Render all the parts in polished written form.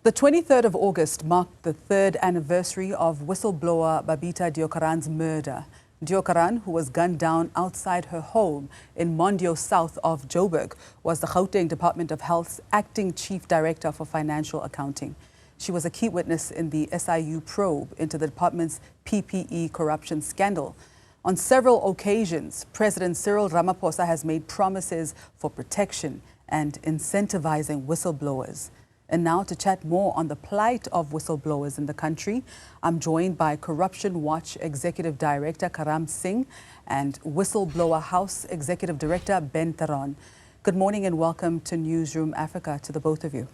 The 23rd of August marked the third anniversary of whistleblower Babita Deokaran's murder. Deokaran, who was gunned down outside her home in Mondio, south of Joburg, was the Gauteng Department of Health's acting chief director for financial accounting. She was a key witness in the SIU probe into the department's PPE corruption scandal. On several occasions, President Cyril Ramaphosa has made promises for protection and incentivizing whistleblowers. And now to chat more on the plight of whistleblowers in the country, I'm joined by Corruption Watch Executive Director Karam Singh and Whistleblower House Executive Director Theron. Good morning and welcome to Newzroom Afrika to the both of you.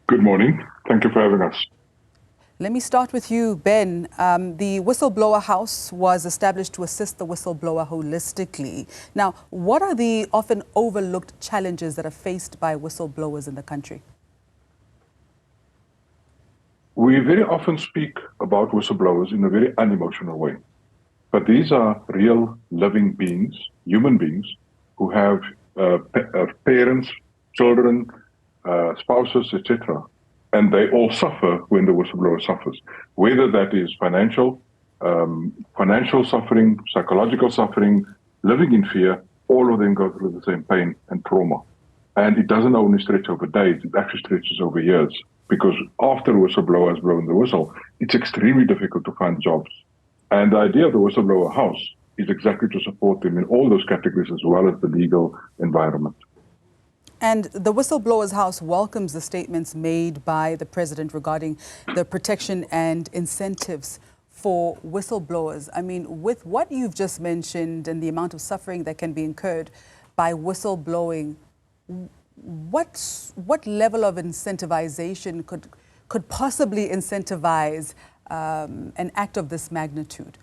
Good morning. Thank you for having us. Let me start with you, Ben. The Whistleblower House was established to assist the whistleblower holistically. Now, what are the often overlooked challenges that are faced by whistleblowers in the country? We very often speak about whistleblowers in a very unemotional way. But these are real living beings, human beings, who have parents, children, spouses, etc. And they all suffer when the whistleblower suffers, whether that is financial suffering, psychological suffering, living in fear. All of them go through the same pain and trauma. And it doesn't only stretch over days, it actually stretches over years, because after a whistleblower has blown the whistle, it's extremely difficult to find jobs. And the idea of the Whistleblower House is exactly to support them in all those categories as well as the legal environment. And the Whistleblowers House welcomes the statements made by the President regarding the protection and incentives for whistleblowers. I mean, with what you've just mentioned and the amount of suffering that can be incurred by whistleblowing, what level of incentivization could possibly incentivize an act of this magnitude?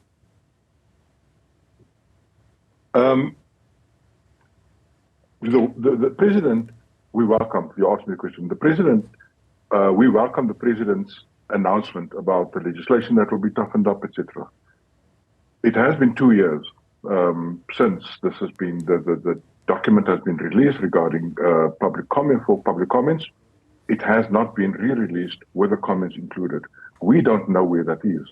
The President, we welcome, you asked me the question, the President, we welcome the President's announcement about the legislation that will be toughened up, etc. It has been 2 years since this has been, the document has been released regarding public comments. It has not been re-released with the comments included. We don't know where that is.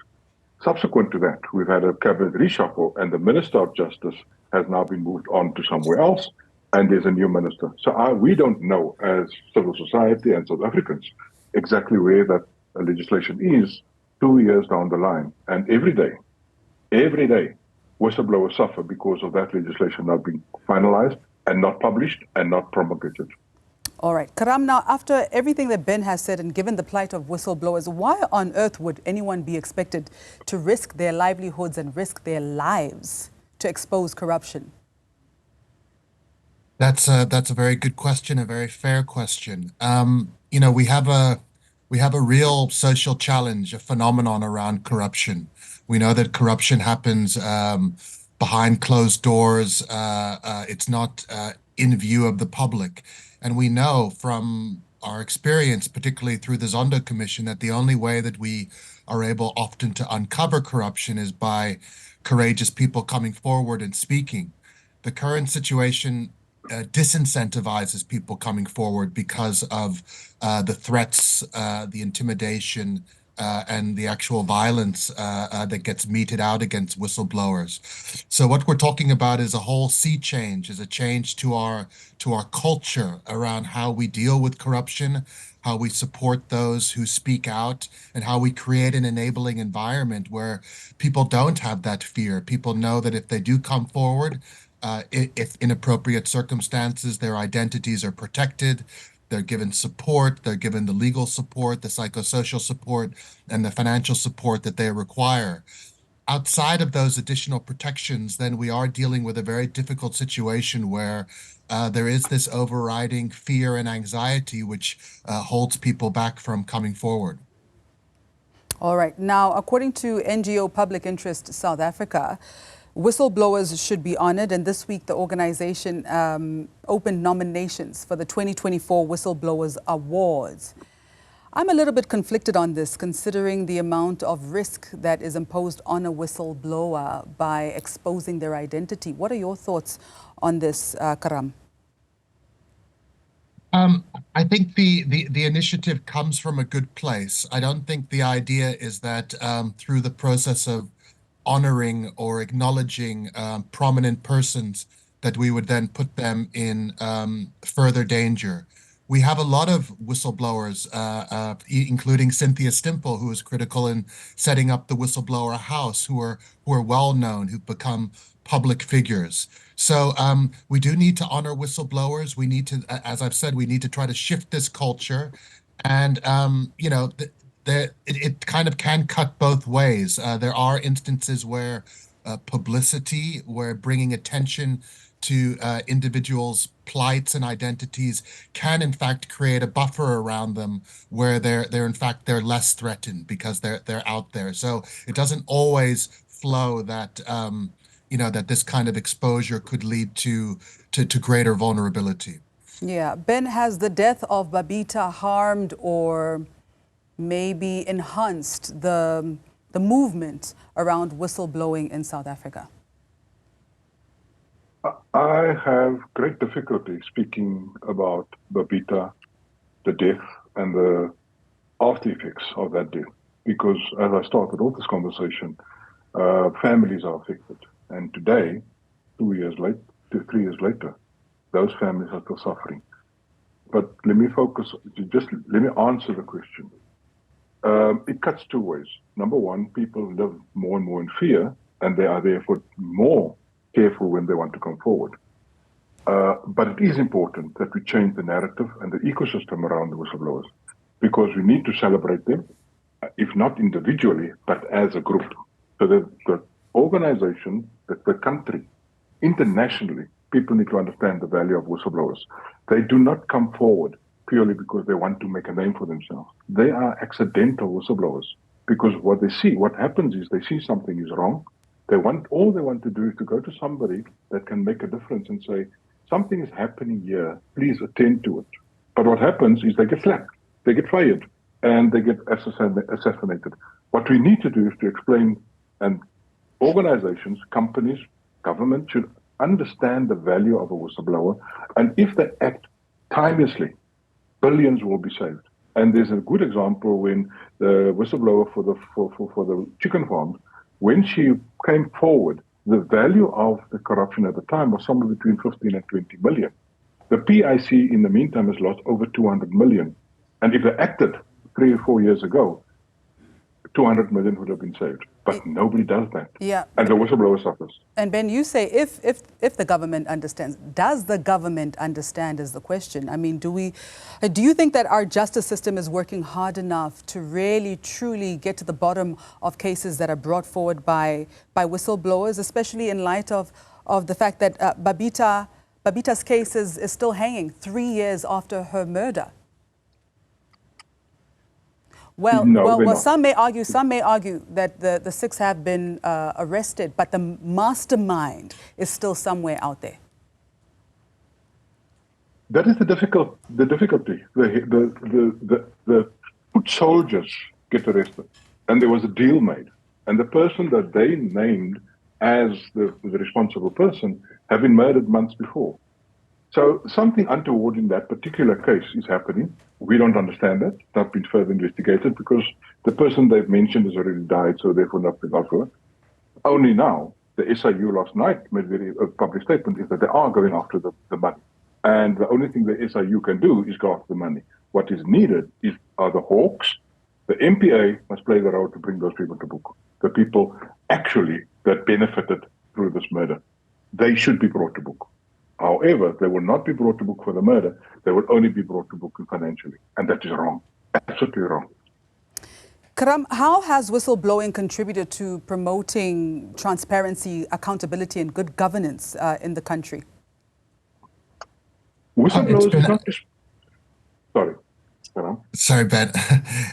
Subsequent to that, we've had a cabinet reshuffle and the Minister of Justice has now been moved on to somewhere else. And there's a new minister. So we don't know as civil society and South Africans exactly where that legislation is 2 years down the line. And every day, whistleblowers suffer because of that legislation not being finalized and not published and not promulgated. All right. Karam, now after everything that Ben has said and given the plight of whistleblowers, why on earth would anyone be expected to risk their livelihoods and risk their lives to expose corruption? That's a very good question, a very fair question. You know, we have a real social challenge, a phenomenon around corruption. We know that corruption happens behind closed doors. It's not in view of the public. And we know from our experience, particularly through the Zondo Commission, that the only way that we are able often to uncover corruption is by courageous people coming forward and speaking. The current situation disincentivizes people coming forward because of the threats, the intimidation, and the actual violence that gets meted out against whistleblowers. So what we're talking about is a whole sea change, is a change to our culture around how we deal with corruption, how we support those who speak out, and how we create an enabling environment where people don't have that fear. People know that if they do come forward, if in appropriate circumstances, their identities are protected, they're given support, they're given the legal support, the psychosocial support, and the financial support that they require. Outside of those additional protections, then we are dealing with a very difficult situation where there is this overriding fear and anxiety which holds people back from coming forward. All right. Now, according to NGO Public Interest South Africa, whistleblowers should be honored, and this week the organization opened nominations for the 2024 Whistleblowers Awards. I'm a little bit conflicted on this, considering the amount of risk that is imposed on a whistleblower by exposing their identity. What are your thoughts on this, Karam? Um, I think the initiative comes from a good place. I don't think the idea is that through the process of honoring or acknowledging prominent persons that we would then put them in further danger. We have a lot of whistleblowers, including Cynthia Stimple, who was critical in setting up the Whistleblower House, who are well known, who've become public figures. So we do need to honor whistleblowers. We need to, as I've said, we need to try to shift this culture. And, it kind of can cut both ways. There are instances where publicity, where bringing attention to individuals' plights and identities can in fact create a buffer around them where they're less threatened because they're out there. So it doesn't always flow that that this kind of exposure could lead to greater vulnerability. Yeah. Ben, has the death of Babita harmed or maybe enhanced the movement around whistleblowing in South Africa? I have great difficulty speaking about Babita, the death, and the after effects of that death, because as I started off this conversation, families are affected. And today, 2 years later, 3 years later, those families are still suffering. But let me let me answer the question. It cuts two ways. Number one, people live more and more in fear, and they are therefore more careful when they want to come forward. But it is important that we change the narrative and the ecosystem around the whistleblowers, because we need to celebrate them, if not individually, but as a group. So that the organization, that the country, internationally, people need to understand the value of whistleblowers. They do not come forward purely because they want to make a name for themselves. They are accidental whistleblowers, because what happens is they see something is wrong. All they want to do is to go to somebody that can make a difference and say, something is happening here, please attend to it. But what happens is they get slapped, they get fired, and they get assassinated. What we need to do is to explain, and organizations, companies, government should understand the value of a whistleblower, and if they act timelessly, billions will be saved. And there's a good example when the whistleblower for the chicken farms, when she came forward, the value of the corruption at the time was somewhere between 15 and 20 million. The PIC in the meantime has lost over 200 million. And if they acted 3 or 4 years ago, 200 million would have been saved. But nobody does that. Yeah. And the whistleblower suffers. And Ben, you say if the government understands, does the government understand is the question. I mean, do you think that our justice system is working hard enough to really, truly get to the bottom of cases that are brought forward by whistleblowers, especially in light of the fact that Babita's case is still hanging 3 years after her murder? Well, some may argue that the 6 have been arrested, but the mastermind is still somewhere out there. That is the difficulty. The foot soldiers get arrested, and there was a deal made, and the person that they named as the responsible person have been murdered months before. So something untoward in that particular case is happening. We don't understand that. It's not been further investigated because the person they've mentioned has already died, so therefore nothing got for it. Only now, the SIU last night made a public statement is that they are going after the money. And the only thing the SIU can do is go after the money. What is needed are the hawks. The MPA must play the role to bring those people to book. The people actually that benefited through this murder. They should be brought to book. However, they will not be brought to book for the murder. They will only be brought to book financially. And that is wrong. Absolutely wrong. Karam, how has whistleblowing contributed to promoting transparency, accountability, and good governance in the country? Whistleblowers is not just... Sorry. Sorry, Ben.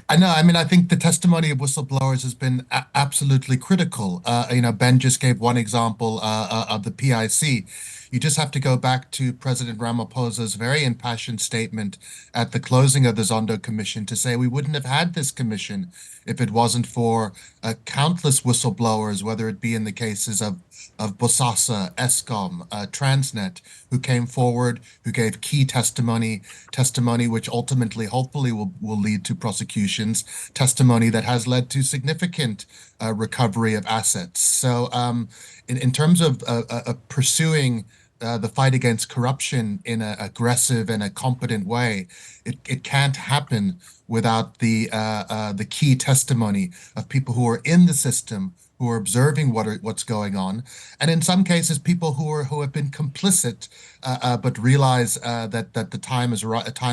I think the testimony of whistleblowers has been absolutely critical. Ben just gave one example of the PIC. You just have to go back to President Ramaphosa's very impassioned statement at the closing of the Zondo Commission to say we wouldn't have had this commission if it wasn't for countless whistleblowers, whether it be in the cases of Bosasa, Eskom, Transnet, who came forward, who gave key testimony which ultimately, hopefully, will lead to prosecutions, testimony that has led to significant recovery of assets. So in terms of pursuing the fight against corruption in an aggressive and a competent way, it can't happen without the key testimony of people who are in the system, who are observing what's going on, and in some cases, people who have been complicit, but realize that the time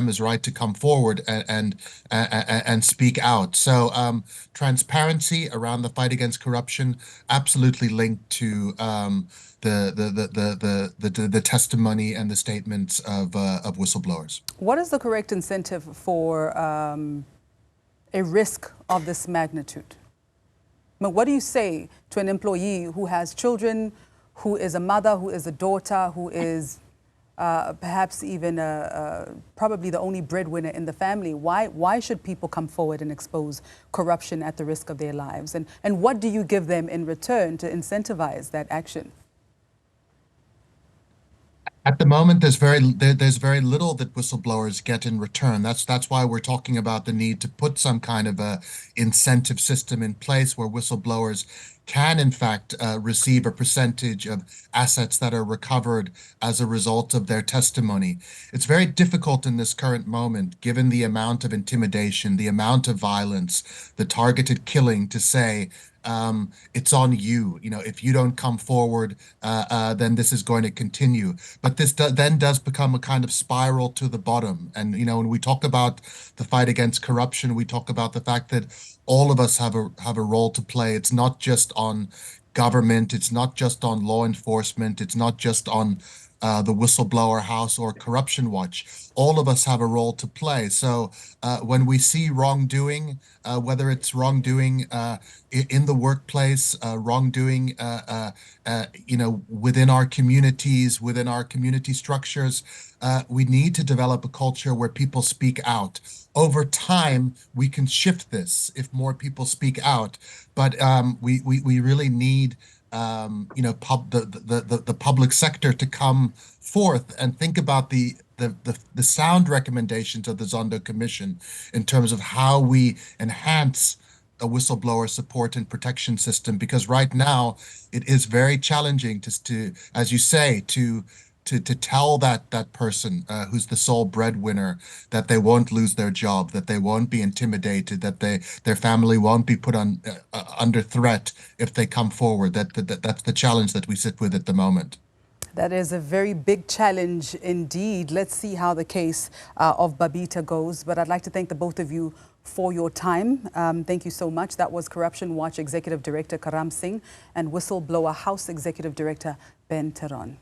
is right to come forward and speak out. So transparency around the fight against corruption absolutely linked to the testimony and the statements of whistleblowers. What is the correct incentive for a risk of this magnitude? But what do you say to an employee who has children, who is a mother, who is a daughter, who is perhaps even probably the only breadwinner in the family? Why should people come forward and expose corruption at the risk of their lives? And what do you give them in return to incentivize that action? At the moment, there's very little that whistleblowers get in return. That's why we're talking about the need to put some kind of a incentive system in place where whistleblowers can, in fact, receive a percentage of assets that are recovered as a result of their testimony. It's very difficult in this current moment, given the amount of intimidation, the amount of violence, the targeted killing, to say, it's on you. You know, if you don't come forward, then this is going to continue. But this then does become a kind of spiral to the bottom. And, you know, when we talk about the fight against corruption, we talk about the fact that all of us have a role to play. It's not just on government. It's not just on law enforcement. It's not just on the Whistleblower House or Corruption Watch. All of us have a role to play. So when we see wrongdoing, whether it's wrongdoing in the workplace, wrongdoing, you know, within our communities, within our community structures, we need to develop a culture where people speak out. Over time, we can shift this if more people speak out, but we really need you know, the public sector to come forth and think about the sound recommendations of the Zondo Commission in terms of how we enhance a whistleblower support and protection system, because right now it is very challenging to as you say, to tell that person who's the sole breadwinner that they won't lose their job, that they won't be intimidated, that their family won't be put on under threat if they come forward. That's the challenge that we sit with at the moment. That is a very big challenge indeed. Let's see how the case of Babita goes. But I'd like to thank the both of you for your time. Thank you so much. That was Corruption Watch Executive Director Karam Singh and Whistleblower House Executive Director Ben Theron.